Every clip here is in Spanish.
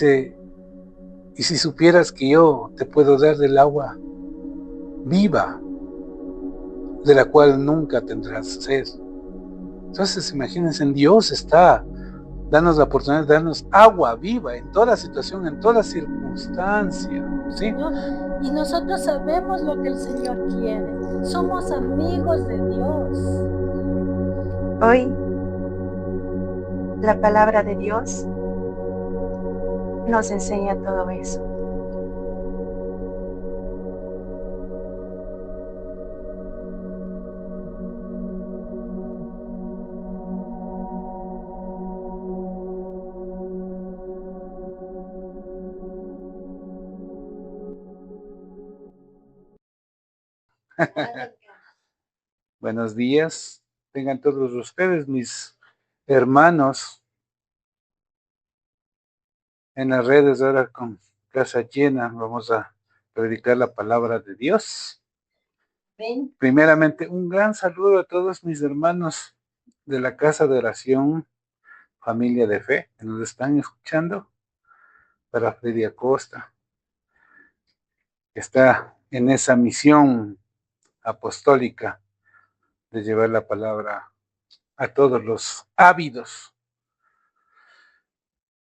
Y si supieras que yo te puedo dar del agua viva, de la cual nunca tendrás sed. Entonces, imagínense, en Dios está darnos la oportunidad de darnos agua viva en toda situación, en toda circunstancia, ¿sí? Señor, y nosotros sabemos lo que el Señor quiere. Somos amigos de Dios. Hoy la palabra de Dios nos enseña todo eso. Buenos días, tengan todos ustedes, mis hermanos, en las redes ahora con casa llena, vamos a predicar la palabra de Dios. Primeramente, un gran saludo a todos mis hermanos de la casa de oración, familia de fe, que nos están escuchando, para Freddy Acosta, que está en esa misión apostólica de llevar la palabra a todos los ávidos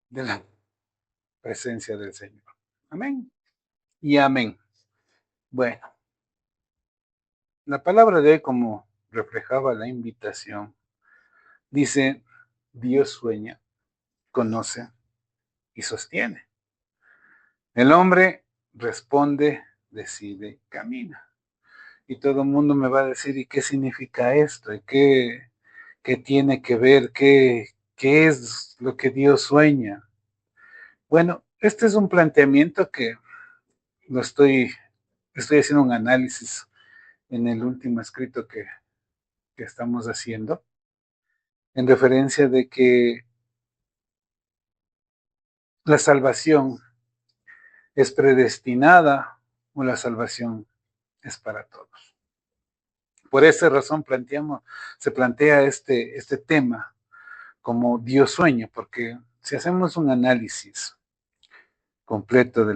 de la presencia del Señor. Amén y amén. Bueno, la palabra de hoy, como reflejaba la invitación, dice: Dios sueña, conoce y sostiene. El hombre responde, decide, camina. Y todo el mundo me va a decir: ¿y qué significa esto? ¿Y qué tiene que ver? ¿Qué es lo que Dios sueña? Bueno, este es un planteamiento que lo estoy haciendo un análisis en el último escrito que estamos haciendo, en referencia de que la salvación es predestinada o la salvación es para todos. Por esa razón se plantea este tema como Dios sueña, porque si hacemos un análisis completo de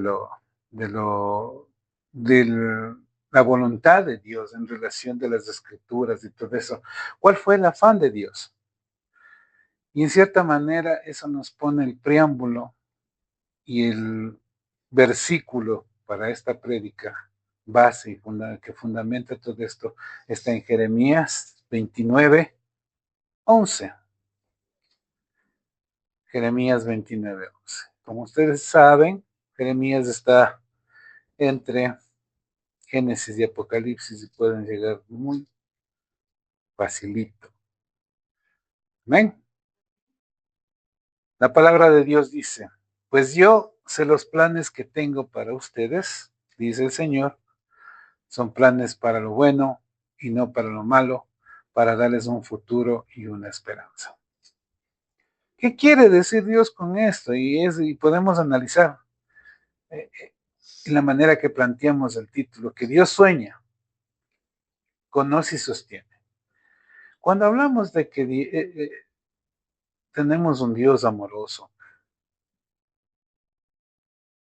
la voluntad de Dios en relación de las escrituras y todo eso, ¿cuál fue el afán de Dios? Y en cierta manera eso nos pone el preámbulo y el versículo para esta prédica base y que fundamenta todo esto está en Jeremías 29:11. Jeremías 29:11. Como ustedes saben, Jeremías está entre Génesis y Apocalipsis y pueden llegar muy facilito. Amén. La palabra de Dios dice: pues yo sé los planes que tengo para ustedes, dice el Señor, son planes para lo bueno y no para lo malo, para darles un futuro y una esperanza. ¿Qué quiere decir Dios con esto? Y podemos analizar en la manera que planteamos el título, que Dios sueña, conoce y sostiene. Cuando hablamos de que tenemos un Dios amoroso,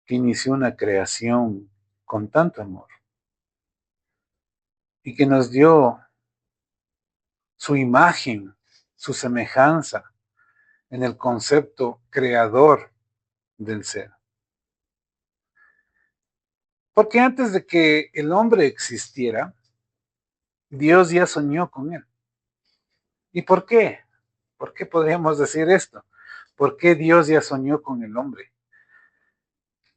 que inició una creación con tanto amor y que nos dio su imagen, su semejanza en el concepto creador del ser. Porque antes de que el hombre existiera, Dios ya soñó con él. ¿Y por qué? ¿Por qué podríamos decir esto? ¿Por qué Dios ya soñó con el hombre?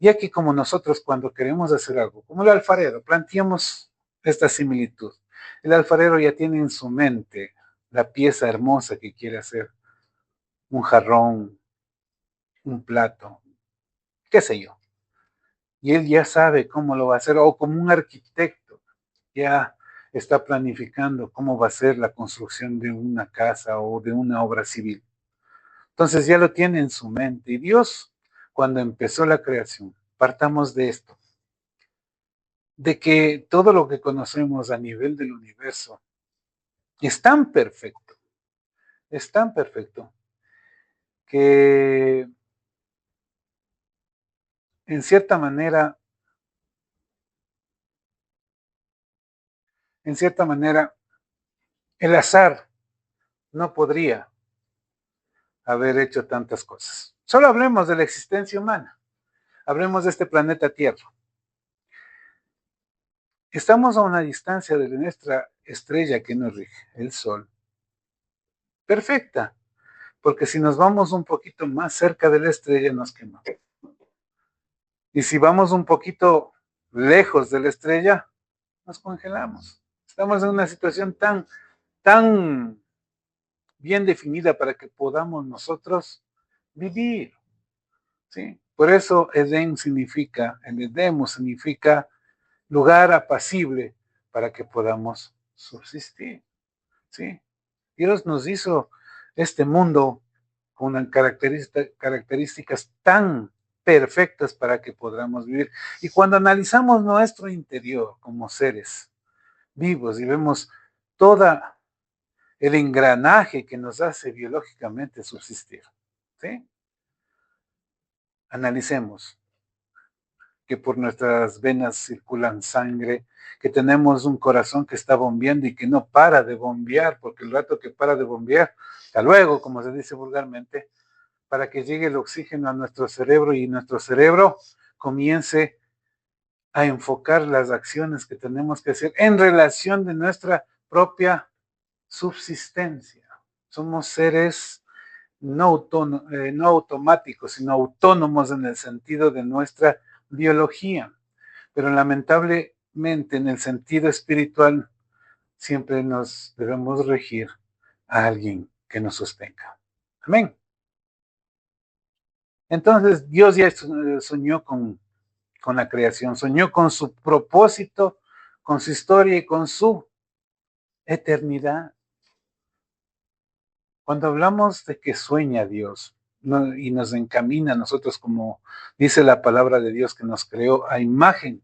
Ya que como nosotros cuando queremos hacer algo, como el alfarero, planteamos esta similitud. El alfarero ya tiene en su mente la pieza hermosa que quiere hacer, un jarrón, un plato, qué sé yo. Y él ya sabe cómo lo va a hacer, o como un arquitecto, ya está planificando cómo va a ser la construcción de una casa o de una obra civil. Entonces ya lo tiene en su mente. Y Dios, cuando empezó la creación, partamos de esto, de que todo lo que conocemos a nivel del universo es tan perfecto, que en cierta manera, el azar no podría haber hecho tantas cosas. Solo hablemos de la existencia humana. Hablemos de este planeta Tierra. Estamos a una distancia de nuestra estrella que nos rige, el Sol. Perfecta, porque si nos vamos un poquito más cerca de la estrella nos quemamos. Y si vamos un poquito lejos de la estrella, nos congelamos. Estamos en una situación tan bien definida para que podamos nosotros vivir, ¿sí? Por eso el Edemos significa lugar apacible para que podamos subsistir, ¿sí? Dios nos hizo este mundo con características tan perfectas para que podamos vivir. Y cuando analizamos nuestro interior como seres vivos y vemos toda el engranaje que nos hace biológicamente subsistir, ¿sí? Analicemos que por nuestras venas circulan sangre, que tenemos un corazón que está bombeando y que no para de bombear, porque el rato que para de bombear, hasta luego, como se dice vulgarmente, para que llegue el oxígeno a nuestro cerebro y nuestro cerebro comience a enfocar las acciones que tenemos que hacer en relación de nuestra propia subsistencia. Somos seres no automáticos, sino autónomos en el sentido de nuestra biología, pero lamentablemente en el sentido espiritual siempre nos debemos regir a alguien que nos sostenga. Amén. Entonces Dios ya soñó con la creación, soñó con su propósito, con su historia y con su eternidad. Cuando hablamos de que sueña Dios y nos encamina a nosotros, como dice la palabra de Dios, que nos creó a imagen,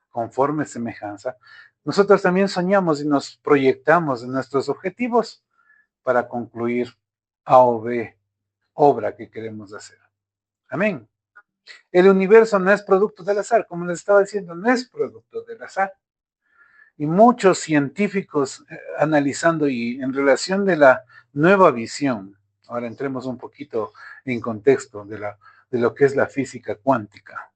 conforme semejanza, nosotros también soñamos y nos proyectamos en nuestros objetivos para concluir A o B obra que queremos hacer. Amén. El universo no es producto del azar, como les estaba diciendo, no es producto del azar. Y muchos científicos analizando y en relación de la nueva visión, ahora entremos un poquito en contexto de lo que es la física cuántica.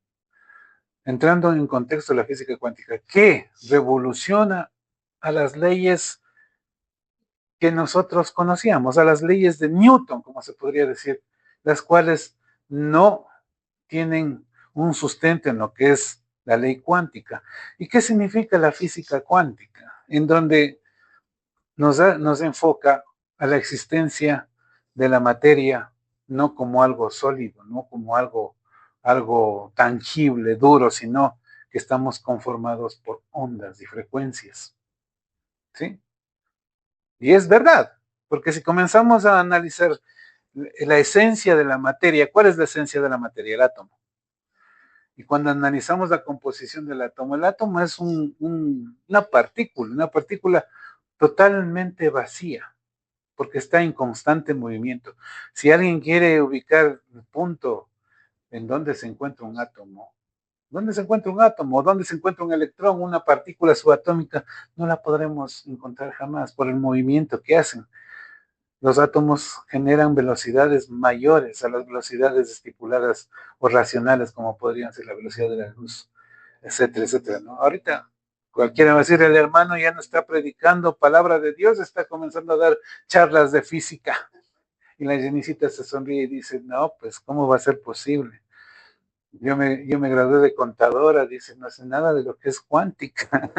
Entrando en contexto de la física cuántica, que revoluciona a las leyes que nosotros conocíamos, a las leyes de Newton, como se podría decir, las cuales no tienen un sustento en lo que es la ley cuántica. ¿Y qué significa la física cuántica? En donde nos enfoca a la existencia de la materia no como algo sólido, no como algo tangible, duro, sino que estamos conformados por ondas y frecuencias. ¿Sí? Y es verdad, porque si comenzamos a analizar la esencia de la materia, ¿cuál es la esencia de la materia? El átomo. Y cuando analizamos la composición del átomo, el átomo es una partícula totalmente vacía, porque está en constante movimiento. Si alguien quiere ubicar el punto en donde se encuentra un átomo, ¿dónde se encuentra un átomo? ¿Dónde se encuentra un electrón, una partícula subatómica? No la podremos encontrar jamás por el movimiento que hacen. Los átomos generan velocidades mayores a las velocidades estipuladas o racionales, como podrían ser la velocidad de la luz, etcétera, etcétera, ¿no? Ahorita cualquiera va a decir, el hermano ya no está predicando palabra de Dios, está comenzando a dar charlas de física. Y la Jenicita se sonríe y dice, no, pues, ¿cómo va a ser posible? Yo me gradué de contadora, dice, no sé nada de lo que es cuántica.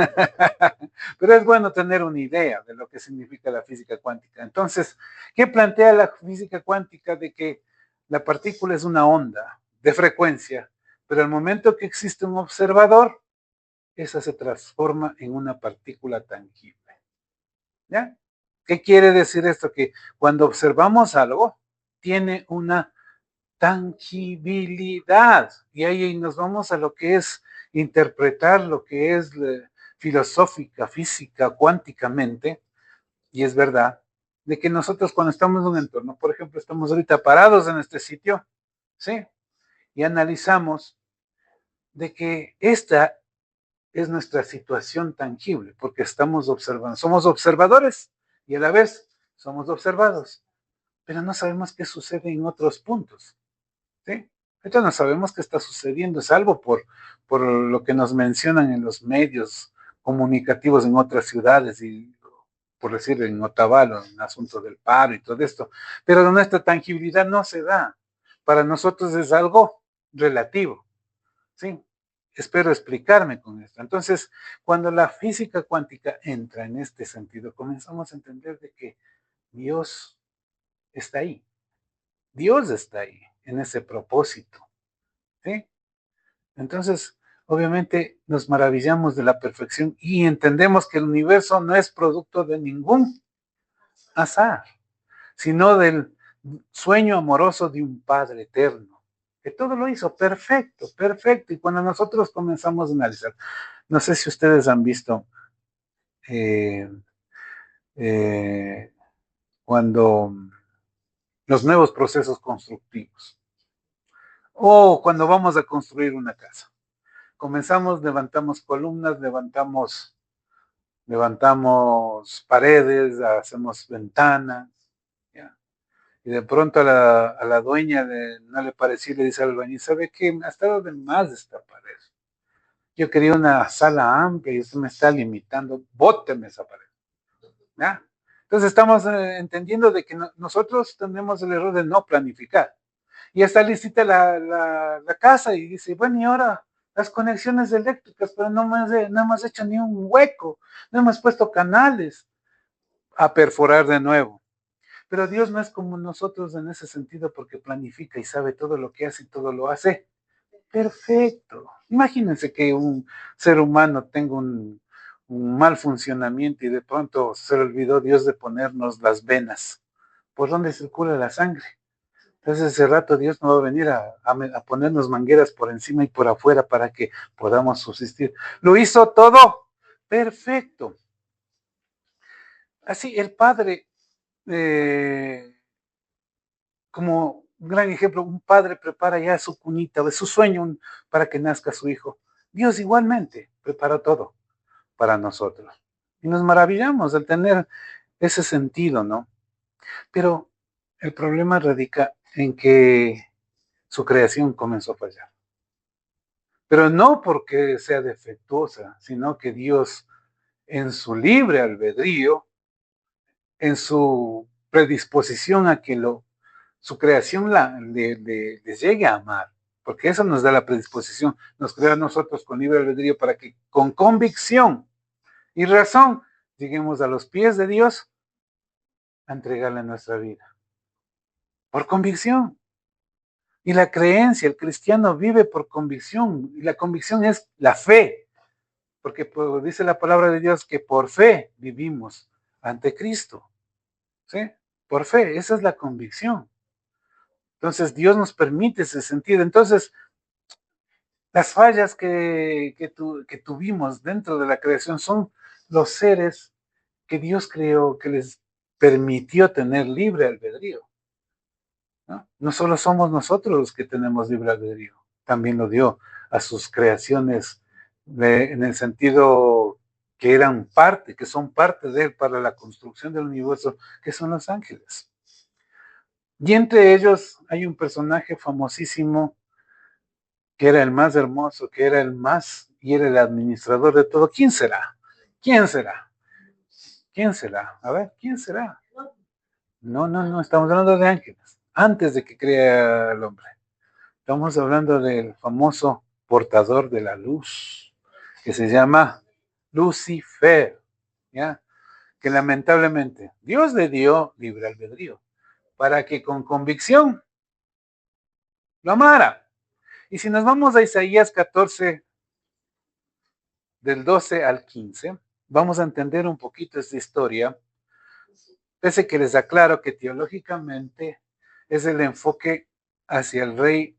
Pero es bueno tener una idea de lo que significa la física cuántica. Entonces, ¿qué plantea la física cuántica? De que la partícula es una onda de frecuencia, pero al momento que existe un observador, esa se transforma en una partícula tangible. ¿Ya? ¿Qué quiere decir esto? Que cuando observamos algo, tiene una tangibilidad. Y ahí nos vamos a lo que es interpretar lo que es filosófica, física, cuánticamente, y es verdad, de que nosotros cuando estamos en un entorno, por ejemplo, estamos ahorita parados en este sitio, ¿sí? y analizamos de que esta es nuestra situación tangible, porque estamos observando, somos observadores y a la vez somos observados, pero no sabemos qué sucede en otros puntos, ¿sí? Entonces no sabemos qué está sucediendo, salvo por lo que nos mencionan en los medios comunicativos en otras ciudades y, por decir, en Otavalo, en el asunto del paro y todo esto. Pero nuestra tangibilidad no se da. Para nosotros es algo relativo, ¿sí? Espero explicarme con esto. Entonces, cuando la física cuántica entra en este sentido, comenzamos a entender de que Dios está ahí. Dios está ahí, en ese propósito, ¿sí? Entonces, obviamente nos maravillamos de la perfección y entendemos que el universo no es producto de ningún azar, sino del sueño amoroso de un Padre eterno, que todo lo hizo perfecto, perfecto. Y cuando nosotros comenzamos a analizar, no sé si ustedes han visto eh, eh, cuando los nuevos procesos constructivos o cuando vamos a construir una casa. Comenzamos, levantamos columnas, levantamos paredes, hacemos ventanas, ¿ya? Y de pronto a la dueña no le pareció y le dice al albañil, ¿sabe qué? Ha estado de más esta pared. Yo quería una sala amplia y usted me está limitando, bóteme esa pared, ¿ya? Entonces estamos entendiendo de que nosotros tenemos el error de no planificar. Y está lista la casa y dice, bueno, y ahora las conexiones eléctricas, pero no hemos hecho ni un hueco, no hemos puesto canales a perforar de nuevo. Pero Dios no es como nosotros en ese sentido porque planifica y sabe todo lo que hace y todo lo hace perfecto. Imagínense que un ser humano tenga un mal funcionamiento y de pronto se le olvidó Dios de ponernos las venas. ¿Por dónde circula la sangre? Entonces ese rato Dios no va a venir a ponernos mangueras por encima y por afuera para que podamos subsistir. Lo hizo todo perfecto. Así el Padre, como un gran ejemplo, un padre prepara ya su cunita, su sueño para que nazca su hijo. Dios igualmente prepara todo para nosotros. Y nos maravillamos al tener ese sentido, ¿no? Pero el problema radica en que su creación comenzó a fallar. Pero no porque sea defectuosa, sino que Dios, en su libre albedrío, en su predisposición a que su creación les llegue a amar, porque eso nos da la predisposición, nos crea a nosotros con libre albedrío para que con convicción y razón lleguemos a los pies de Dios a entregarle nuestra vida. Por convicción. Y la creencia, el cristiano vive por convicción, y la convicción es la fe, porque pues, dice la palabra de Dios que por fe vivimos ante Cristo, ¿sí? Por fe, esa es la convicción. Entonces Dios nos permite ese sentido. Entonces, las fallas que tuvimos dentro de la creación son los seres que Dios creó, que les permitió tener libre albedrío, ¿no? No solo somos nosotros los que tenemos libre albedrío, también lo dio a sus creaciones en el sentido que eran parte, que son parte de él para la construcción del universo, que son los ángeles. Y entre ellos hay un personaje famosísimo que era el más hermoso, que era el más, y era el administrador de todo. ¿Quién será? ¿Quién será? ¿Quién será? A ver, ¿quién será? No, estamos hablando de ángeles, antes de que crea el hombre. Estamos hablando del famoso portador de la luz, que se llama Lucifer, ¿ya? Que lamentablemente Dios le dio libre albedrío para que con convicción lo amara. Y si nos vamos a Isaías 14, del 12 al 15, vamos a entender un poquito esta historia, pese que les aclaro que teológicamente es el enfoque hacia el rey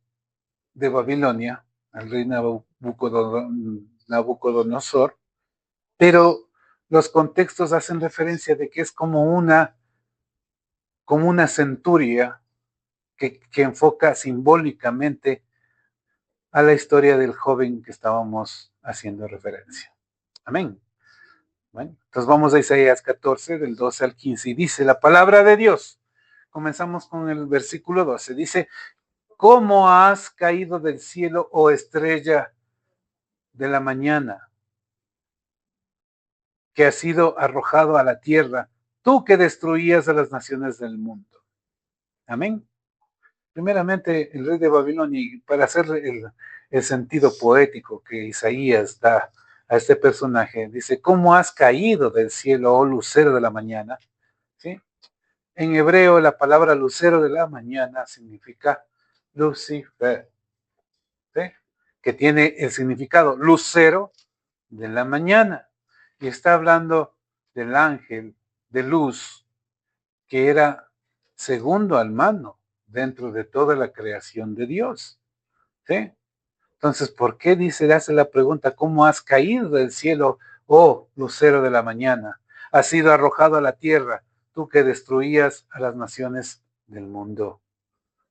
de Babilonia, al rey Nabucodonosor, pero los contextos hacen referencia de que es como una centuria que enfoca simbólicamente a la historia del joven que estábamos haciendo referencia. Amén. Bueno, entonces vamos a Isaías 14, del 12 al 15, y dice la palabra de Dios. Comenzamos con el versículo 12. Dice, ¿cómo has caído del cielo, oh estrella de la mañana, que has sido arrojado a la tierra, tú que destruías a las naciones del mundo? Amén. Primeramente, el rey de Babilonia, y para hacer el sentido poético que Isaías da a este personaje, dice, ¿cómo has caído del cielo, oh lucero de la mañana? ¿Sí? En hebreo, la palabra lucero de la mañana significa Lucifer, ¿sí? Que tiene el significado lucero de la mañana. Y está hablando del ángel de luz que era segundo al mando dentro de toda la creación de Dios. ¿Sí? Entonces, ¿por qué hace la pregunta, ¿cómo has caído del cielo, oh lucero de la mañana? Has sido arrojado a la tierra, tú que destruías a las naciones del mundo.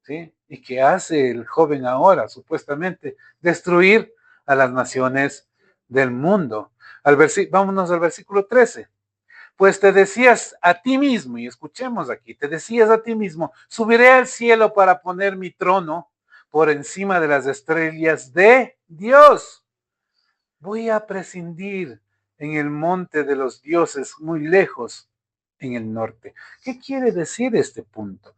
¿Sí? ¿Y qué hace el joven ahora, supuestamente? Destruir a las naciones del mundo. Vámonos al versículo 13. Pues te decías a ti mismo, y escuchemos aquí, te decías a ti mismo, subiré al cielo para poner mi trono por encima de las estrellas de Dios. Voy a prescindir en el monte de los dioses muy lejos en el norte. ¿Qué quiere decir este punto?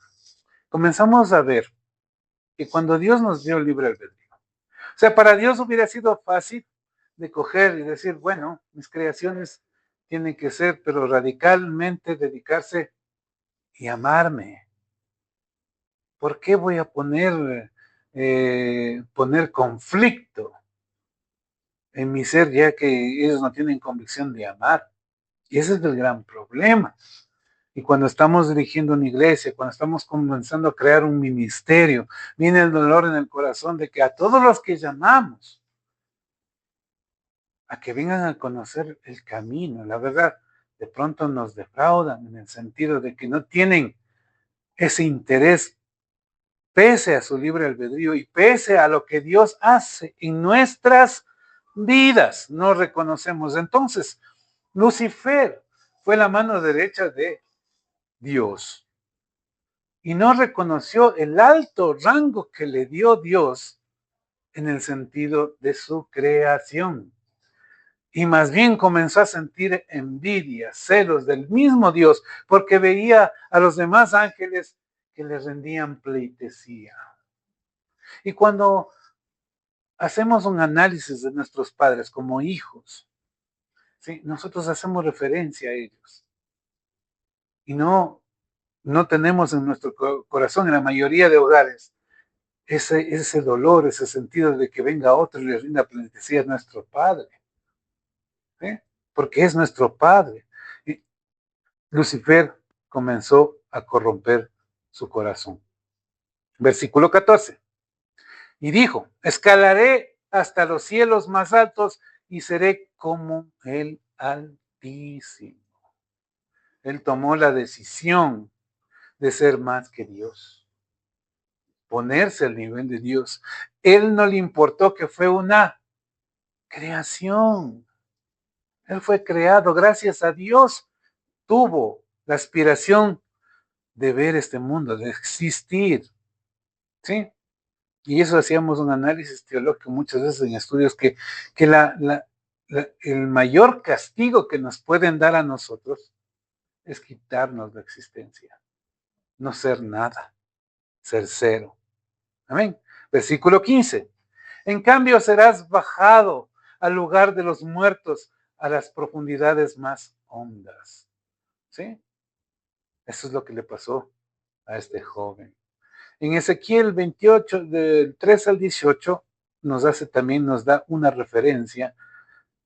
Comenzamos a ver que cuando Dios nos dio libre albedrío, o sea, para Dios hubiera sido fácil de coger y decir, bueno, mis creaciones tienen que ser, pero radicalmente dedicarse y amarme. ¿Por qué voy a poner conflicto en mi ser, ya que ellos no tienen convicción de amar? Y ese es el gran problema. Y cuando estamos dirigiendo una iglesia, cuando estamos comenzando a crear un ministerio, viene el dolor en el corazón de que a todos los que llamamos a que vengan a conocer el camino, la verdad, de pronto nos defraudan en el sentido de que no tienen ese interés pese a su libre albedrío y pese a lo que Dios hace en nuestras vidas, no reconocemos. Entonces, Lucifer fue la mano derecha de Dios y no reconoció el alto rango que le dio Dios en el sentido de su creación. Y más bien comenzó a sentir envidia, celos del mismo Dios, porque veía a los demás ángeles que le rendían pleitesía. Y cuando hacemos un análisis de nuestros padres como hijos, ¿sí? Nosotros hacemos referencia a ellos. Y no tenemos en nuestro corazón, en la mayoría de hogares, ese dolor, ese sentido de que venga otro y le rinda pleitesía a nuestro Padre. ¿Sí? Porque es nuestro Padre. Y Lucifer comenzó a corromper su corazón. Versículo 14. Y dijo, escalaré hasta los cielos más altos y seré como el Altísimo. Él tomó la decisión de ser más que Dios, ponerse al nivel de Dios. Él no le importó que fue una creación. Él fue creado, gracias a Dios, tuvo la aspiración de ver este mundo, de existir. ¿Sí? Y eso hacíamos un análisis teológico muchas veces en estudios que el mayor castigo que nos pueden dar a nosotros es quitarnos la existencia, no ser nada, ser cero. Amén. Versículo 15. En cambio serás bajado al lugar de los muertos, a las profundidades más hondas. ¿Sí? Eso es lo que le pasó a este joven. En Ezequiel 28, del 3 al 18, nos da una referencia.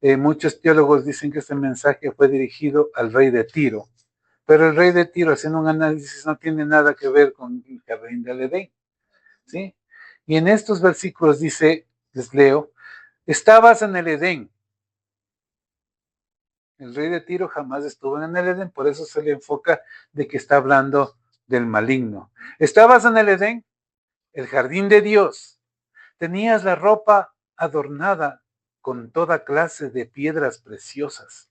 Muchos teólogos dicen que este mensaje fue dirigido al rey de Tiro, pero el rey de Tiro, haciendo un análisis, no tiene nada que ver con el jardín del Edén. ¿Sí? Y en estos versículos dice, les leo, estabas en el Edén. El rey de Tiro jamás estuvo en el Edén, por eso se le enfoca de que está hablando del maligno. Estabas en el Edén, el jardín de Dios. Tenías la ropa adornada con toda clase de piedras preciosas,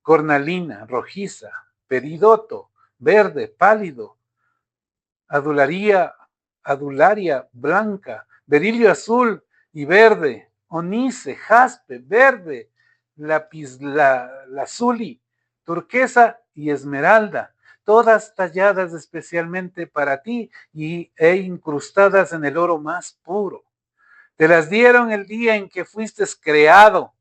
cornalina, rojiza, peridoto, verde, pálido, adularia blanca, berilio azul y verde, onice, jaspe, verde, lazuli, turquesa y esmeralda, todas talladas especialmente para ti e incrustadas en el oro más puro. Te las dieron el día en que fuiste creado.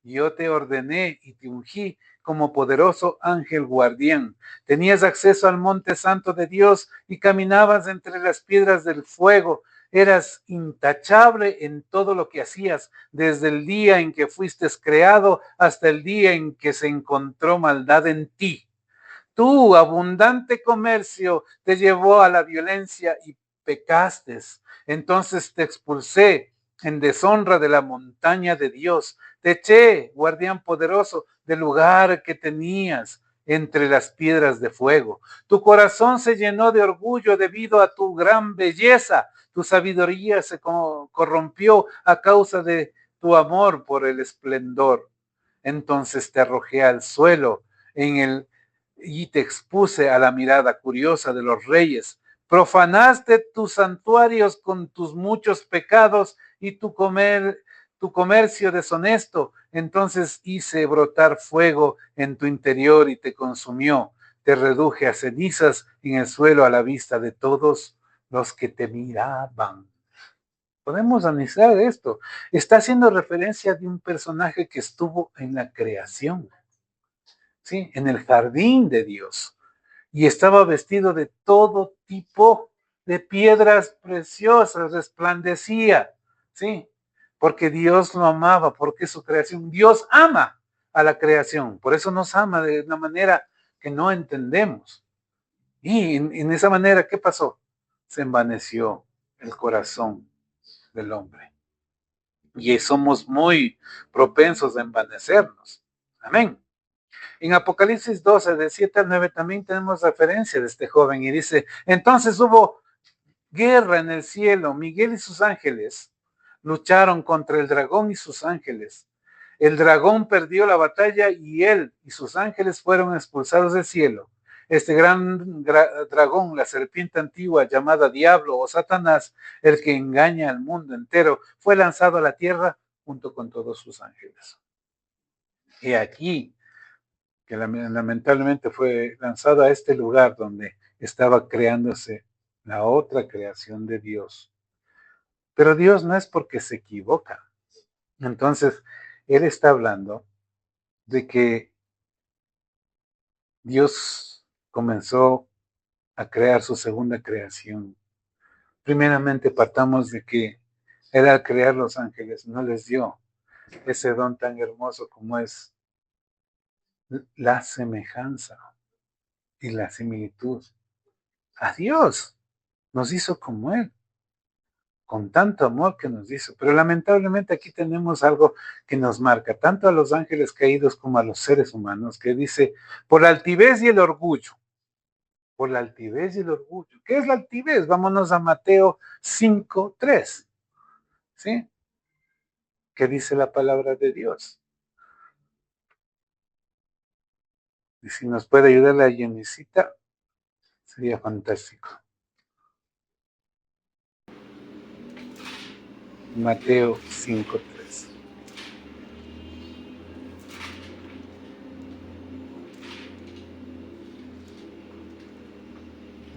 Yo te ordené y te ungí como poderoso ángel guardián. Tenías acceso al monte santo de Dios y caminabas entre las piedras del fuego. Eras intachable en todo lo que hacías, desde el día en que fuiste creado hasta el día en que se encontró maldad en ti. Tu abundante comercio te llevó a la violencia y pecaste. Entonces te expulsé en deshonra de la montaña de Dios. Te eché, guardián poderoso, del lugar que tenías entre las piedras de fuego. Tu corazón se llenó de orgullo debido a tu gran belleza. Tu sabiduría se corrompió a causa de tu amor por el esplendor. Entonces te arrojé al suelo y te expuse a la mirada curiosa de los reyes. Profanaste tus santuarios con tus muchos pecados y tu comercio deshonesto. Entonces hice brotar fuego en tu interior y te consumió. Te reduje a cenizas en el suelo a la vista de todos los que te miraban. Podemos analizar esto. Está haciendo referencia de un personaje que estuvo en la creación, ¿sí? En el jardín de Dios. Y estaba vestido de todo tipo de piedras preciosas, resplandecía, ¿sí? Porque Dios lo amaba, porque su creación, Dios ama a la creación, por eso nos ama de una manera que no entendemos. Y en esa manera, ¿qué pasó? Se envaneció el corazón del hombre. Y somos muy propensos a envanecernos. Amén. En Apocalipsis 12, de 7 al 9, también tenemos referencia de este joven y dice, entonces hubo guerra en el cielo, Miguel y sus ángeles lucharon contra el dragón y sus ángeles. El dragón perdió la batalla y él y sus ángeles fueron expulsados del cielo. Este gran dragón, la serpiente antigua llamada Diablo o Satanás, el que engaña al mundo entero, fue lanzado a la tierra junto con todos sus ángeles. Y aquí, que lamentablemente fue lanzado a este lugar donde estaba creándose la otra creación de Dios. Pero Dios no es porque se equivoca. Entonces, Él está hablando de que Dios comenzó a crear su segunda creación. Primeramente partamos de que Él al crear los ángeles no les dio ese don tan hermoso como es la semejanza y la similitud a Dios. Nos hizo como Él, con tanto amor que nos hizo. Pero lamentablemente aquí tenemos algo que nos marca, tanto a los ángeles caídos como a los seres humanos, que dice, por la altivez y el orgullo. Por la altivez y el orgullo. ¿Qué es la altivez? Vámonos a Mateo 5:3. ¿Sí? ¿Qué dice la palabra de Dios? Y si nos puede ayudar la Yenisita, sería fantástico. Mateo 5:3.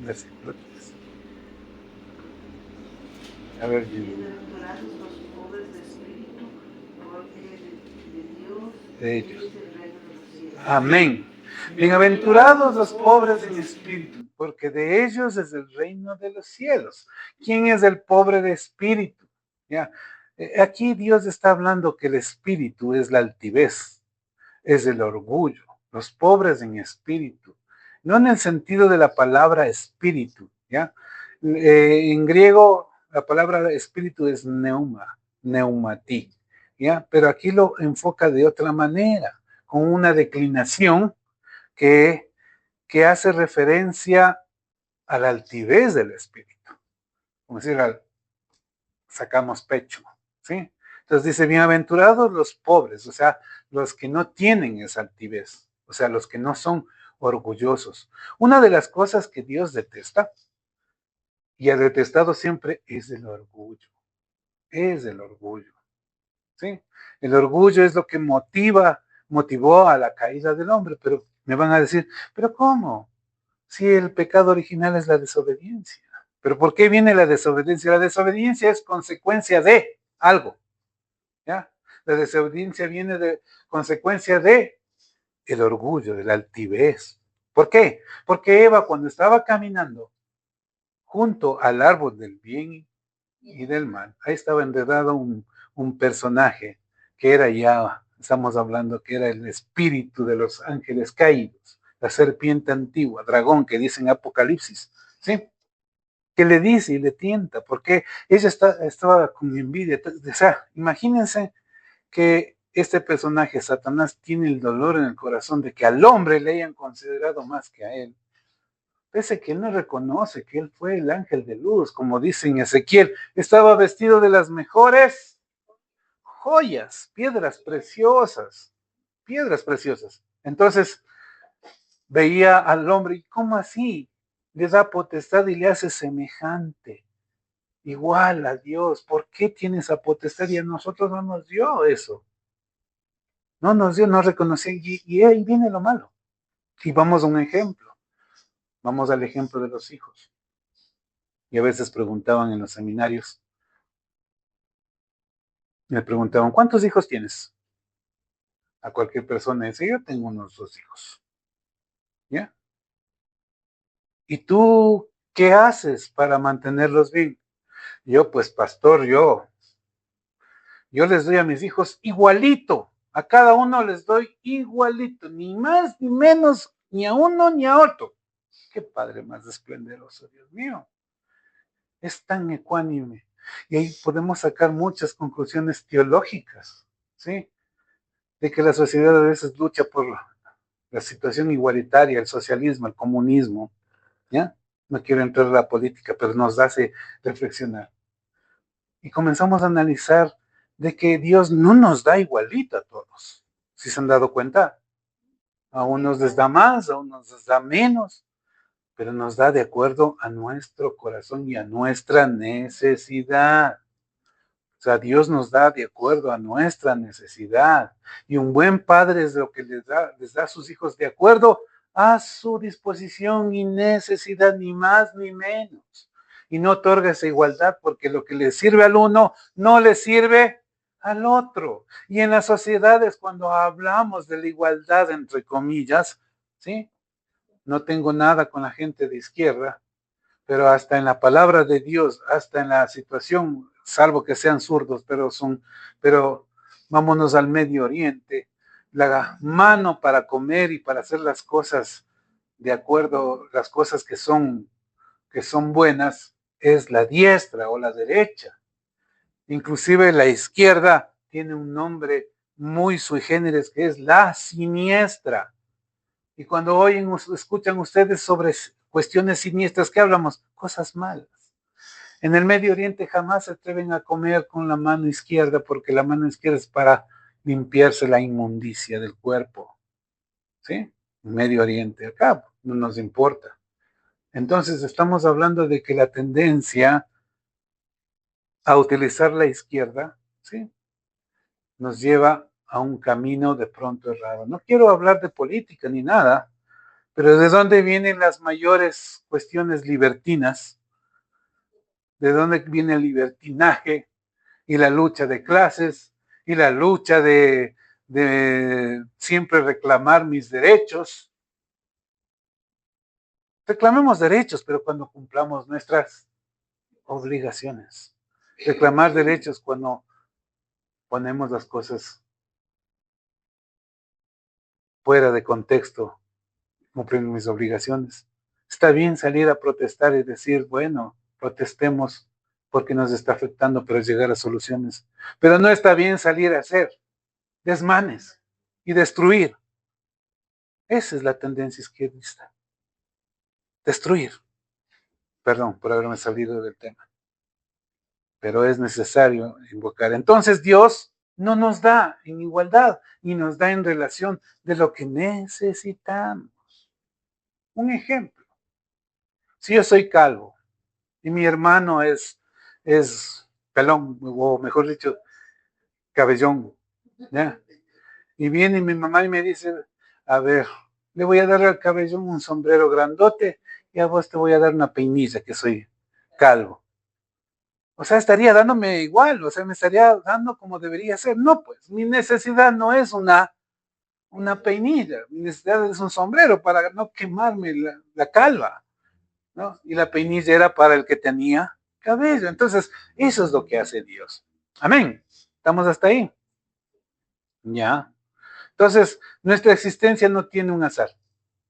Versículo 3. A ver, Bienaventurados los pobres de espíritu, porque de Dios de es ellos. el reino de los cielos. Amén. Bienaventurados los pobres en espíritu, porque de ellos es el reino de los cielos. ¿Quién es el pobre de espíritu? ¿Ya? Aquí Dios está hablando que el espíritu es la altivez, es el orgullo, los pobres en espíritu, no en el sentido de la palabra espíritu, ¿ya? En griego la palabra espíritu es neuma, neumatí, ¿ya? Pero aquí lo enfoca de otra manera, con una declinación que hace referencia a la altivez del espíritu, como decir, sacamos pecho, ¿sí? Entonces dice, bienaventurados los pobres, o sea, los que no tienen esa altivez, o sea, los que no son orgullosos. Una de las cosas que Dios detesta, y ha detestado siempre, es el orgullo, ¿sí? El orgullo es lo que motivó a la caída del hombre, pero me van a decir, ¿pero cómo? Si el pecado original es la desobediencia. ¿Pero por qué viene la desobediencia? La desobediencia es consecuencia de algo, ¿ya? La desobediencia viene de consecuencia de el orgullo, de la altivez. ¿Por qué? Porque Eva, cuando estaba caminando junto al árbol del bien y del mal, ahí estaba enredado un personaje que era ya, estamos hablando que era el espíritu de los ángeles caídos, la serpiente antigua, dragón que dice en Apocalipsis, ¿sí? Que le dice y le tienta, porque ella estaba con envidia. O sea, imagínense que este personaje, Satanás, tiene el dolor en el corazón de que al hombre le hayan considerado más que a él. Pese que él no reconoce que él fue el ángel de luz, como dice en Ezequiel, estaba vestido de las mejores joyas, piedras preciosas. Entonces veía al hombre, ¿y cómo así? Le da potestad y le hace semejante, igual a Dios. ¿Por qué tiene esa potestad? Y a nosotros no nos dio eso. No nos dio, no reconoció, y ahí viene lo malo. Y vamos a un ejemplo. Vamos al ejemplo de los hijos. Y a veces preguntaban en los seminarios, me preguntaban, ¿cuántos hijos tienes? A cualquier persona dice, yo tengo unos 2 hijos. ¿Ya? ¿Y tú qué haces para mantenerlos bien? Yo, pues, pastor, yo les doy a mis hijos igualito. A cada uno les doy igualito, ni más ni menos, ni a uno ni a otro. Qué padre más esplendoroso, Dios mío. Es tan ecuánime. Y ahí podemos sacar muchas conclusiones teológicas, ¿sí? De que la sociedad a veces lucha por la situación igualitaria, el socialismo, el comunismo, ¿ya? No quiero entrar en la política, pero nos hace reflexionar. Y comenzamos a analizar de que Dios no nos da igualito a todos. ¿Sí se han dado cuenta? A unos les da más, a unos les da menos, pero nos da de acuerdo a nuestro corazón y a nuestra necesidad. O sea, Dios nos da de acuerdo a nuestra necesidad. Y un buen padre es lo que les da a sus hijos de acuerdo a su disposición y necesidad, ni más ni menos. Y no otorga esa igualdad porque lo que le sirve al uno no le sirve al otro. Y en las sociedades, cuando hablamos de la igualdad, entre comillas, ¿sí? No tengo nada con la gente de izquierda, pero hasta en la palabra de Dios, hasta en la situación, salvo que sean zurdos, pero vámonos al Medio Oriente, la mano para comer y para hacer las cosas de acuerdo, las cosas que son buenas, es la diestra o la derecha. Inclusive la izquierda tiene un nombre muy sui generis que es la siniestra. Y cuando escuchan ustedes sobre cuestiones siniestras, ¿qué hablamos? Cosas malas. En el Medio Oriente jamás se atreven a comer con la mano izquierda porque la mano izquierda es para limpiarse la inmundicia del cuerpo. ¿Sí? En Medio Oriente, acá no nos importa. Entonces estamos hablando de que la tendencia a utilizar la izquierda, ¿sí? Nos lleva a un camino de pronto errado. No quiero hablar de política ni nada, pero ¿de dónde vienen las mayores cuestiones libertinas? ¿De dónde viene el libertinaje y la lucha de clases y la lucha de siempre reclamar mis derechos? Reclamemos derechos, pero cuando cumplamos nuestras obligaciones. Reclamar derechos cuando ponemos las cosas fuera de contexto, cumplir mis obligaciones. Está bien salir a protestar y decir, bueno, protestemos porque nos está afectando, pero llegar a soluciones. Pero no está bien salir a hacer desmanes y destruir. Esa es la tendencia izquierdista. Destruir. Perdón por haberme salido del tema. pero es necesario invocar. Entonces Dios no nos da en igualdad y nos da en relación de lo que necesitamos. Un ejemplo, si yo soy calvo y mi hermano es pelón, o mejor dicho, cabellón, ¿ya? Y viene mi mamá y me dice, a ver, le voy a dar al cabellón un sombrero grandote y a vos te voy a dar una peinilla, que soy calvo. O sea, estaría dándome igual, o sea, me estaría dando como debería ser. No, pues, mi necesidad no es una peinilla, mi necesidad es un sombrero para no quemarme la calva, ¿no? Y la peinilla era para el que tenía cabello. Entonces, eso es lo que hace Dios. Amén. ¿Estamos hasta ahí? Ya. Entonces, nuestra existencia no tiene un azar.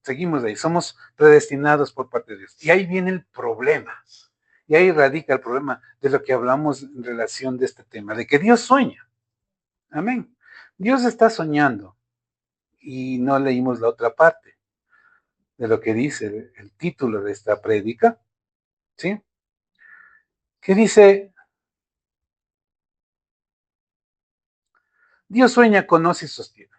Seguimos ahí, somos predestinados por parte de Dios. Y ahí viene el problema. Y ahí radica el problema de lo que hablamos en relación de este tema, de que Dios sueña. Amén. Dios está soñando. Y no leímos la otra parte de lo que dice el título de esta prédica, ¿sí? Que dice, Dios sueña, conoce y sostiene.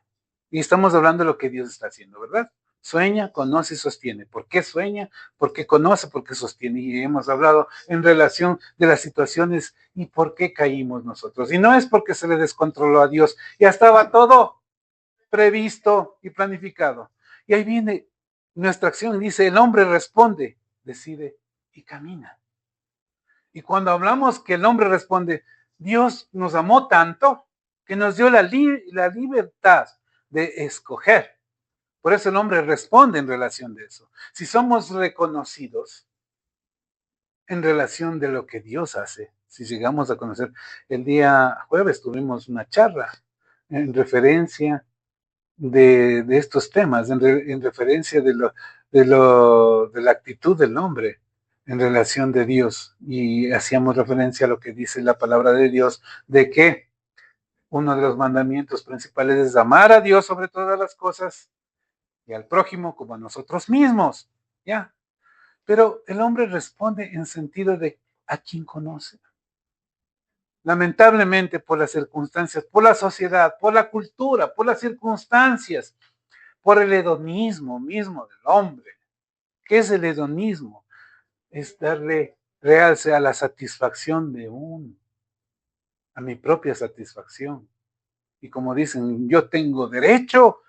Y estamos hablando de lo que Dios está haciendo, ¿verdad? Sueña, conoce y sostiene. ¿Por qué sueña? ¿Por qué conoce? ¿Por qué sostiene? Y hemos hablado en relación de las situaciones y por qué caímos nosotros. Y no es porque se le descontroló a Dios, ya estaba todo previsto y planificado. Y ahí viene nuestra acción, dice, el hombre responde, decide y camina. Y cuando hablamos que el hombre responde, Dios nos amó tanto que nos dio la libertad de escoger. Por eso el hombre responde en relación de eso. Si somos reconocidos en relación de lo que Dios hace, si llegamos a conocer, el día jueves tuvimos una charla en referencia de estos temas, en referencia de la actitud del hombre en relación de Dios. Y hacíamos referencia a lo que dice la palabra de Dios, de que uno de los mandamientos principales es amar a Dios sobre todas las cosas y al prójimo como a nosotros mismos, ¿ya? Pero el hombre responde en sentido de a quien conoce. Lamentablemente por las circunstancias, por la sociedad, por la cultura, por las circunstancias, por el hedonismo mismo del hombre. ¿Qué es el hedonismo? Es darle realce a la satisfacción de uno, a mi propia satisfacción. Y como dicen, yo tengo derecho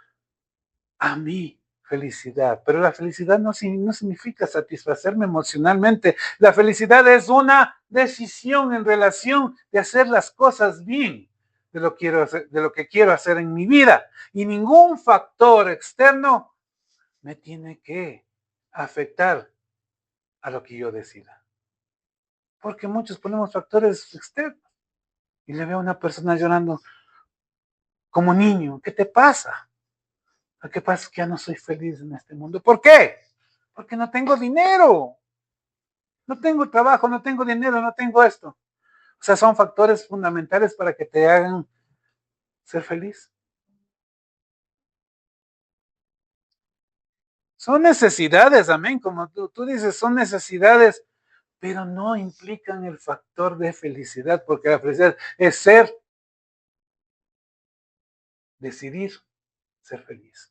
a mi felicidad, pero la felicidad no significa satisfacerme emocionalmente. La felicidad es una decisión en relación de hacer las cosas bien, de lo que quiero hacer en mi vida. Y ningún factor externo me tiene que afectar a lo que yo decida. Porque muchos ponemos factores externos. Y le veo a una persona llorando como niño. ¿Qué te pasa? Lo que pasa es que ya no soy feliz en este mundo. ¿Por qué? Porque no tengo dinero. No tengo trabajo, no tengo dinero, no tengo esto. O sea, son factores fundamentales para que te hagan ser feliz. Son necesidades, amén, como tú dices, son necesidades, pero no implican el factor de felicidad, porque la felicidad es decidir ser feliz.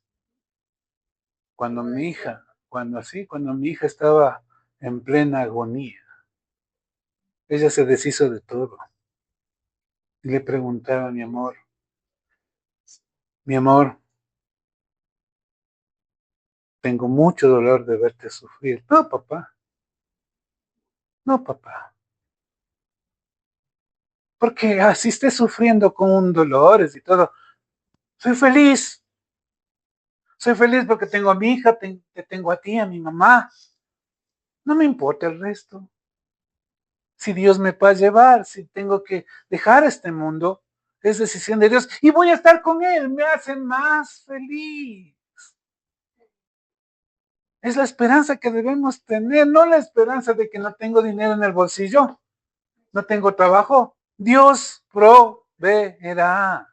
Cuando mi hija estaba en plena agonía, ella se deshizo de todo. Y le preguntaba, mi amor, tengo mucho dolor de verte sufrir. No, papá, no, papá. Porque así esté sufriendo con dolores y todo. Soy feliz. Soy feliz porque tengo a mi hija, te tengo a ti, a mi mamá. No me importa el resto. Si Dios me va a llevar, si tengo que dejar este mundo, es decisión de Dios. Y voy a estar con Él, me hace más feliz. Es la esperanza que debemos tener, no la esperanza de que no tengo dinero en el bolsillo, no tengo trabajo. Dios proveerá.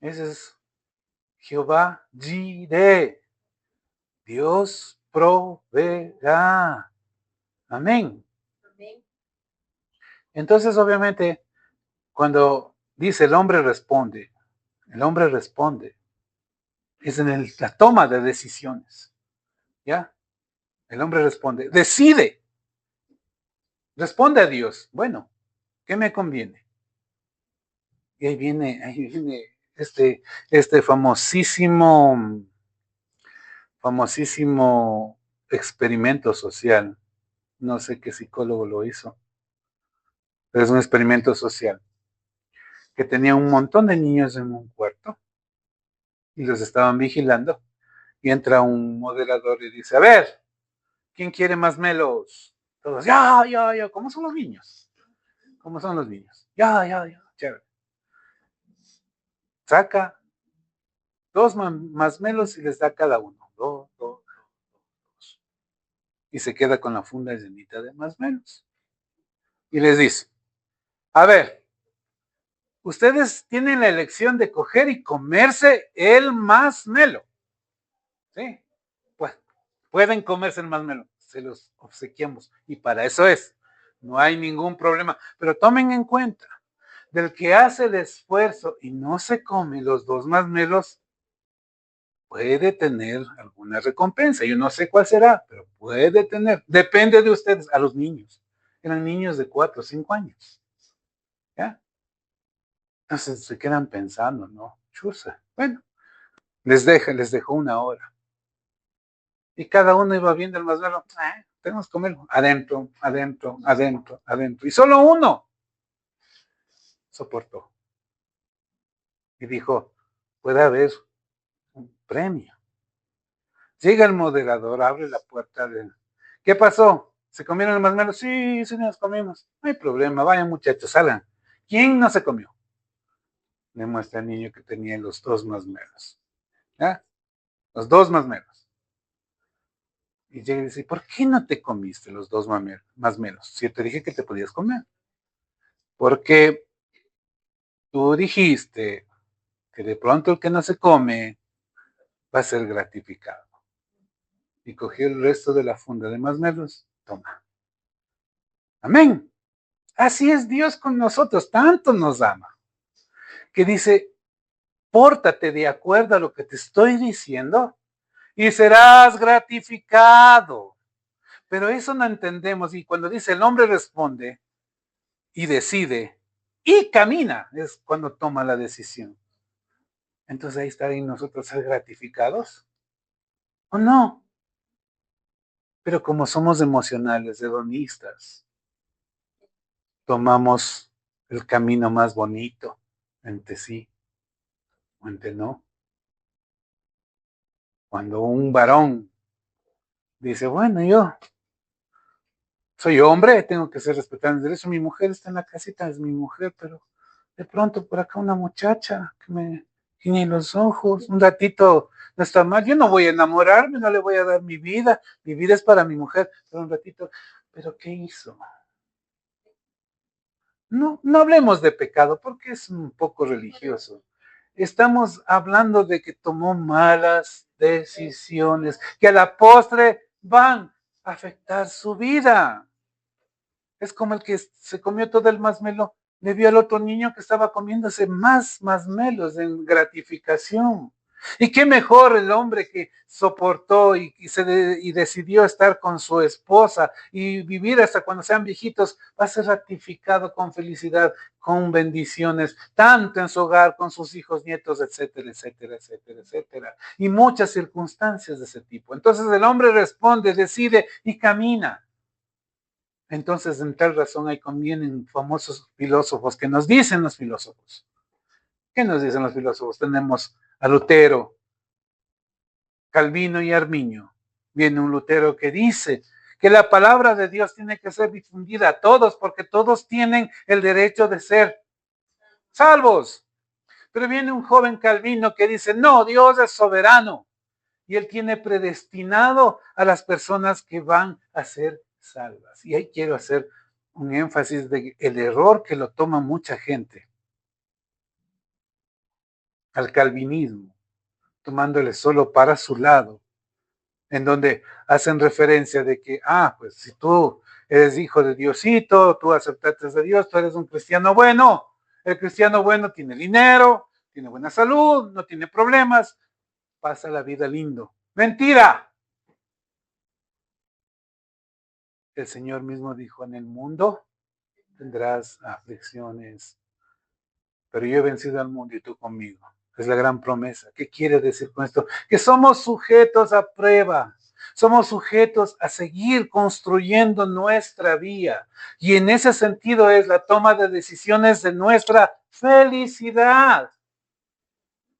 Ese es Jehová Jireh. Dios proveerá. Amén. Entonces, obviamente, cuando dice el hombre responde, es en la toma de decisiones, ¿ya? El hombre responde, decide, responde a Dios, bueno, ¿qué me conviene? Y ahí viene este famosísimo experimento social. No sé qué psicólogo lo hizo, pero es un experimento social que tenía un montón de niños en un cuarto y los estaban vigilando. Y entra un moderador y dice, a ver, ¿quién quiere más melos? Todos, ya, ¿cómo son los niños? ¿Cómo son los niños? Ya, chévere. Saca dos más melos y les da a cada uno. Dos. Y se queda con la funda llenita de más melos. Y les dice, a ver, ustedes tienen la elección de coger y comerse el más melo. ¿Sí? Pues pueden comerse el más melo. Se los obsequiamos. Y para eso es. No hay ningún problema. Pero tomen en cuenta, del que hace el esfuerzo y no se come los dos más melos, puede tener alguna recompensa. Yo no sé cuál será, pero puede tener. Depende de ustedes, a los niños. Eran niños de 4 o 5 años. ¿Ya? Entonces se quedan pensando, ¿no? Chusa. Bueno, les dejó una hora. Y cada uno iba viendo el más malo. Tenemos que comerlo. Adentro. Y solo uno soportó. Y dijo, puede haber un premio. Llega el moderador, abre la puerta del... ¿Qué pasó? ¿Se comieron el marshmallow? Sí, nos comimos. No hay problema, vayan muchachos, salgan. ¿Quién no se comió? Le muestra al niño que tenía los dos marshmallows. ¿Ya? Los dos marshmallows. Y llega y dice, ¿por qué no te comiste los dos marshmallows? Si yo te dije que te podías comer. Porque tú dijiste que de pronto el que no se come va a ser gratificado. Y cogió el resto de la funda de marshmallows. Toma. Amén. Así es Dios con nosotros, tanto nos ama, que dice, pórtate de acuerdo a lo que te estoy diciendo y serás gratificado. Pero eso no entendemos y cuando dice el hombre responde y decide y camina, es cuando toma la decisión. Entonces ahí está en nosotros ser gratificados o no. Pero como somos emocionales, hedonistas, tomamos el camino más bonito entre sí o entre no. Cuando un varón dice, bueno, yo soy hombre, tengo que ser respetado en el derecho, mi mujer está en la casita, es mi mujer, pero de pronto por acá una muchacha que me guiñe los ojos, un ratito no está mal, yo no voy a enamorarme, no le voy a dar mi vida es para mi mujer, pero un ratito, pero ¿qué hizo? No hablemos de pecado porque es un poco religioso. Estamos hablando de que tomó malas decisiones que a la postre van a afectar su vida. Es como el que se comió todo el masmelo, le vio al otro niño que estaba comiéndose más masmelos en gratificación. Y qué mejor el hombre que soportó y decidió estar con su esposa y vivir hasta cuando sean viejitos, va a ser ratificado con felicidad, con bendiciones, tanto en su hogar, con sus hijos, nietos, etcétera, etcétera, etcétera, etcétera. Y muchas circunstancias de ese tipo. Entonces el hombre responde, decide y camina. Entonces, en tal razón, ahí convienen famosos filósofos que nos dicen los filósofos. ¿Qué nos dicen los filósofos? Tenemos a Lutero, Calvino y Arminio. Viene un Lutero que dice que la palabra de Dios tiene que ser difundida a todos porque todos tienen el derecho de ser salvos. Pero viene un joven Calvino que dice, no, Dios es soberano y Él tiene predestinado a las personas que van a ser salvas. Y ahí quiero hacer un énfasis de el error que lo toma mucha gente al calvinismo, tomándole solo para su lado, en donde hacen referencia de que, pues si tú eres hijo de Diosito, tú aceptaste de Dios, tú eres un cristiano bueno. El cristiano bueno tiene dinero, tiene buena salud, no tiene problemas, pasa la vida lindo. ¡Mentira! El Señor mismo dijo, en el mundo tendrás aflicciones, pero yo he vencido al mundo y tú conmigo. Es la gran promesa. ¿Qué quiere decir con esto? Que somos sujetos a prueba. Somos sujetos a seguir construyendo nuestra vía. Y en ese sentido es la toma de decisiones de nuestra felicidad.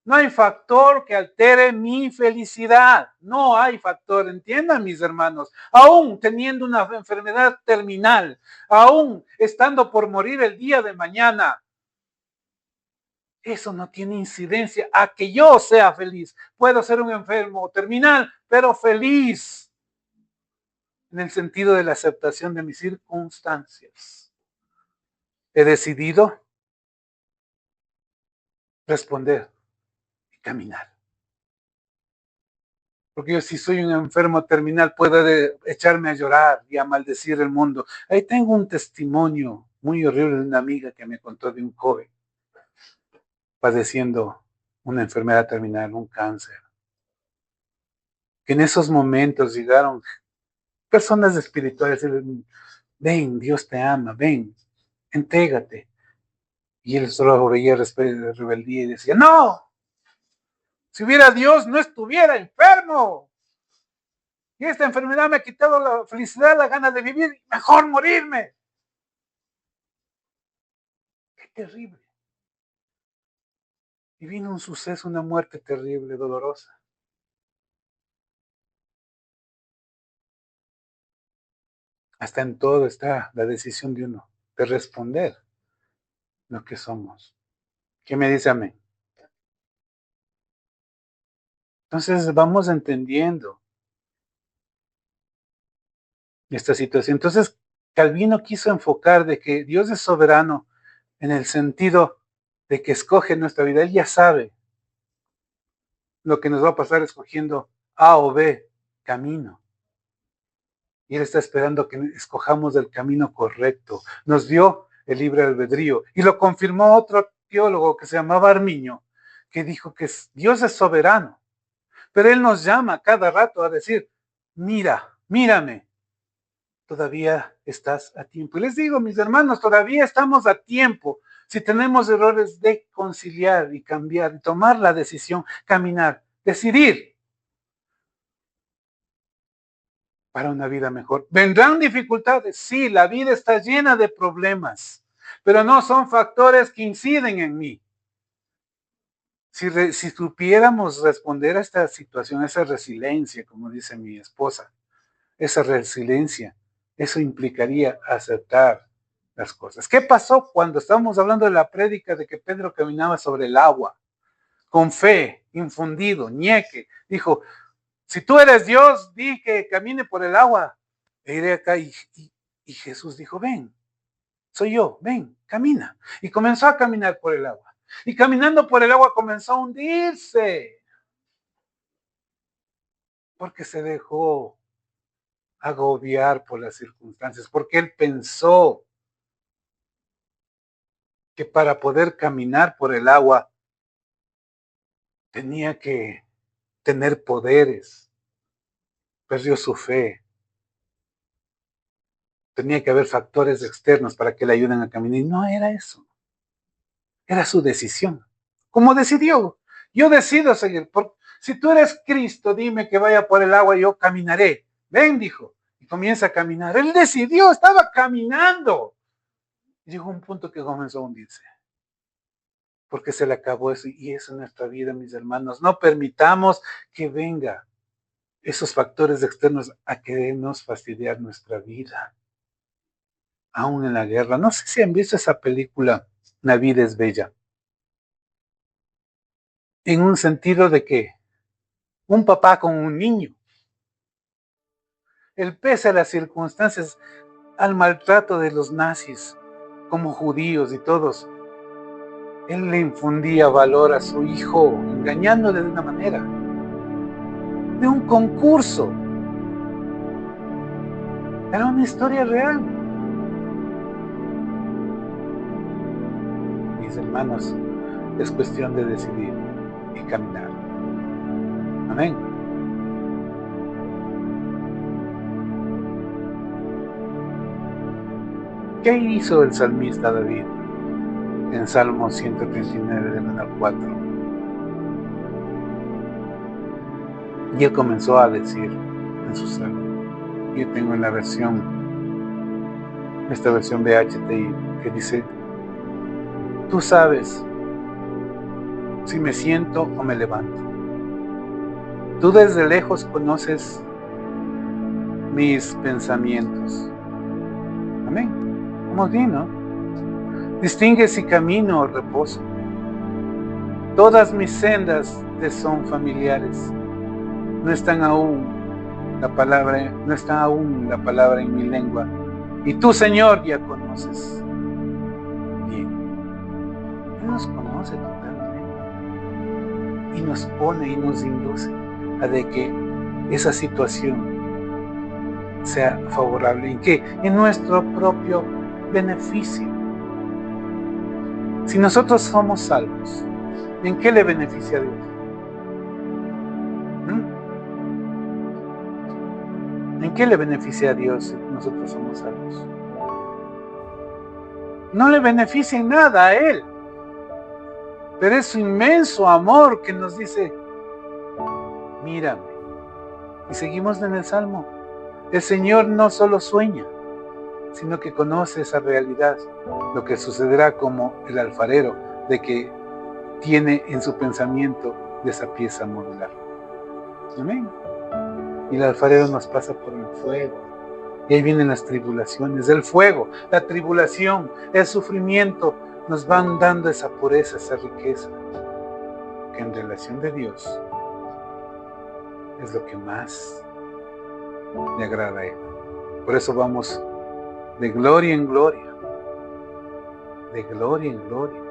No hay factor que altere mi felicidad. No hay factor, entiendan mis hermanos. Aún teniendo una enfermedad terminal, aún estando por morir el día de mañana, eso no tiene incidencia a que yo sea feliz. Puedo ser un enfermo terminal, pero feliz en el sentido de la aceptación de mis circunstancias. He decidido responder y caminar. Porque yo si soy un enfermo terminal puedo echarme a llorar y a maldecir el mundo. Ahí tengo un testimonio muy horrible de una amiga que me contó de un joven padeciendo una enfermedad terminal, un cáncer. Que en esos momentos llegaron personas espirituales y le dijeron, ven, Dios te ama, ven, entrégate. Y él solo veía rebeldía y decía, no, si hubiera Dios no estuviera enfermo. Y esta enfermedad me ha quitado la felicidad, la gana de vivir, mejor morirme. Qué terrible. Y vino un suceso, una muerte terrible, dolorosa. Hasta en todo está la decisión de uno, de responder lo que somos. ¿Qué me dice amén? Entonces vamos entendiendo esta situación. Entonces Calvino quiso enfocar de que Dios es soberano en el sentido de que escoge nuestra vida. Él ya sabe lo que nos va a pasar escogiendo A o B camino. Y Él está esperando que escojamos el camino correcto. Nos dio el libre albedrío. Y lo confirmó otro teólogo que se llamaba Arminio, que dijo que Dios es soberano. Pero Él nos llama cada rato a decir, mira, mírame. Todavía estás a tiempo. Y les digo, mis hermanos, todavía estamos a tiempo. Si tenemos errores de conciliar y cambiar, tomar la decisión, caminar, decidir para una vida mejor. ¿Vendrán dificultades? Sí, la vida está llena de problemas, pero no son factores que inciden en mí. Si supiéramos responder a esta situación, esa resiliencia, como dice mi esposa, esa resiliencia, eso implicaría aceptar las cosas. ¿Qué pasó cuando estábamos hablando de la prédica de que Pedro caminaba sobre el agua? Con fe, infundido, ñeque. Dijo, si tú eres Dios, di que camine por el agua. E iré acá y Jesús dijo, ven, soy yo, ven, camina. Y comenzó a caminar por el agua. Y caminando por el agua comenzó a hundirse. Porque se dejó agobiar por las circunstancias, porque él pensó que para poder caminar por el agua tenía que tener poderes. Perdió su fe. Tenía que haber factores externos para que le ayuden a caminar. Y no era eso. Era su decisión. Como decidió. Yo decido seguir. Si tú eres Cristo, dime que vaya por el agua y yo caminaré. Ven, dijo. Y comienza a caminar. Él decidió, estaba caminando. Llegó un punto que comenzó a hundirse. Porque se le acabó eso. Y eso en nuestra vida, mis hermanos. No permitamos que venga esos factores externos a querernos fastidiar nuestra vida. Aún en la guerra. No sé si han visto esa película, La vida es bella. En un sentido de que un papá con un niño, él pese a las circunstancias, al maltrato de los nazis, como judíos y todos, él le infundía valor a su hijo, engañándole de una manera, de un concurso. Era una historia real. Mis hermanos, es cuestión de decidir y caminar. Amén. ¿Qué hizo el salmista David en Salmo 139 del 1 al 4? Y él comenzó a decir en su salmo, yo tengo en la esta versión de HTI, que dice, tú sabes si me siento o me levanto. Tú desde lejos conoces mis pensamientos. Amén. Vamos bien, ¿no? Distingue si camino o reposo. Todas mis sendas te son familiares. No está aún la palabra en mi lengua. Y tú, Señor, ya conoces. Bien. Él nos conoce totalmente. Y nos pone y nos induce a de que esa situación sea favorable y que en nuestro propio beneficio. Si nosotros somos salvos, ¿en qué le beneficia a Dios? ¿En qué le beneficia a Dios si nosotros somos salvos? No le beneficia en nada a Él, pero es su inmenso amor que nos dice, mírame. Y seguimos en el Salmo. El Señor no solo sueña, sino que conoce esa realidad, lo que sucederá como el alfarero, de que tiene en su pensamiento de esa pieza modular. Amén. Y el alfarero nos pasa por el fuego. Y ahí vienen las tribulaciones, el fuego, la tribulación, el sufrimiento, nos van dando esa pureza, esa riqueza, que en relación de Dios es lo que más le agrada a Él. Por eso vamos de gloria en gloria, de gloria en gloria.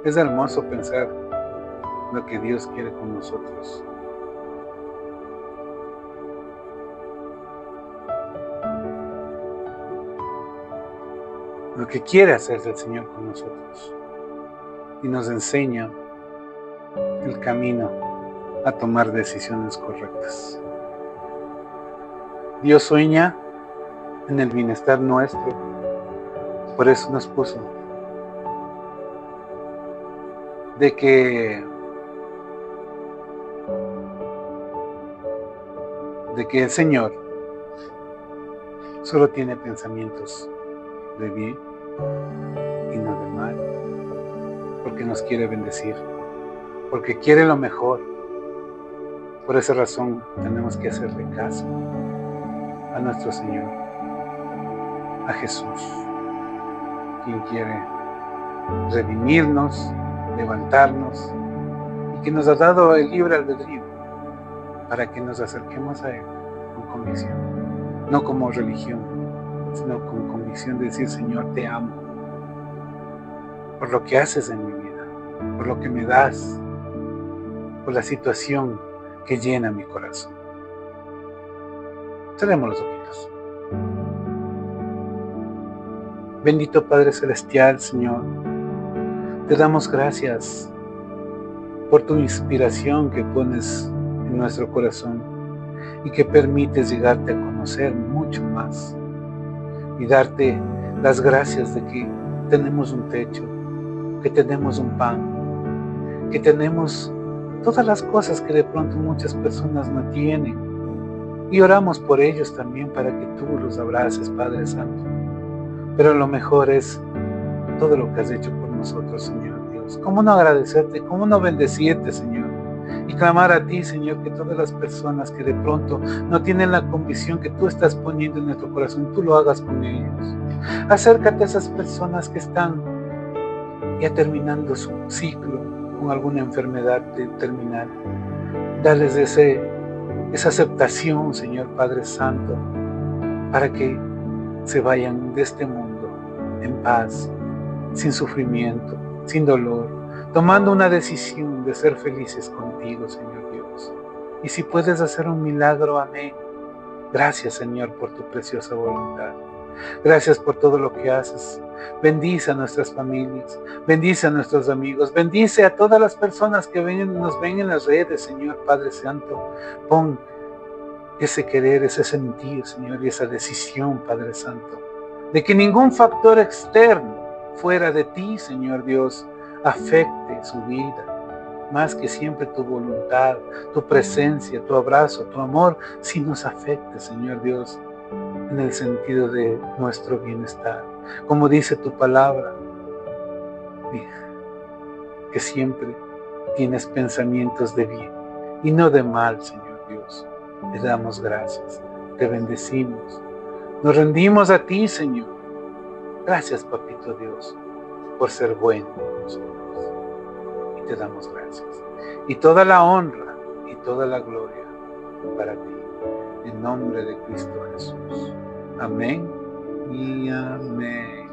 Es hermoso pensar lo que Dios quiere con nosotros. Lo que quiere hacer el Señor con nosotros. Y nos enseña el camino a tomar decisiones correctas. Dios sueña en el bienestar nuestro. Por eso nos puso de que el Señor solo tiene pensamientos de bien y no de mal, porque nos quiere bendecir, porque quiere lo mejor. Por esa razón tenemos que hacerle caso a nuestro Señor, a Jesús, quien quiere redimirnos, levantarnos, y que nos ha dado el libre albedrío para que nos acerquemos a Él con convicción, no como religión, sino con convicción de decir, Señor, te amo por lo que haces en mi vida, por lo que me das, por la situación que llena mi corazón. Cerremos los ojitos. Bendito Padre Celestial, Señor, te damos gracias por tu inspiración que pones en nuestro corazón y que permites llegarte a conocer mucho más y darte las gracias de que tenemos un techo, que tenemos un pan, que tenemos todas las cosas que de pronto muchas personas no tienen, y oramos por ellos también para que tú los abraces, Padre Santo. Pero lo mejor es todo lo que has hecho por nosotros, Señor Dios. ¿Cómo no agradecerte? ¿Cómo no bendecirte, Señor? Y clamar a ti, Señor, que todas las personas que de pronto no tienen la convicción que tú estás poniendo en nuestro corazón, tú lo hagas con ellos. Acércate a esas personas que están ya terminando su ciclo con alguna enfermedad terminal. Dales ese esa aceptación, Señor Padre Santo, para que se vayan de este mundo en paz, sin sufrimiento, sin dolor, tomando una decisión de ser felices contigo, Señor Dios. Y si puedes hacer un milagro, amén. Gracias, Señor, por tu preciosa voluntad. Gracias por todo lo que haces. Bendice a nuestras familias, bendice a nuestros amigos, bendice a todas las personas que nos ven en las redes, Señor Padre Santo. Pon ese querer, ese sentir, Señor, y esa decisión, Padre Santo, de que ningún factor externo fuera de ti, Señor Dios, afecte su vida, más que siempre tu voluntad, tu presencia, tu abrazo, tu amor, sí nos afecte, Señor Dios, en el sentido de nuestro bienestar. Como dice tu palabra, que siempre tienes pensamientos de bien y no de mal, Señor Dios. Te damos gracias, te bendecimos, nos rendimos a ti, Señor. Gracias, Papito Dios, por ser bueno con nosotros. Y te damos gracias. Y toda la honra y toda la gloria para ti, en nombre de Cristo Jesús. Amén y amén.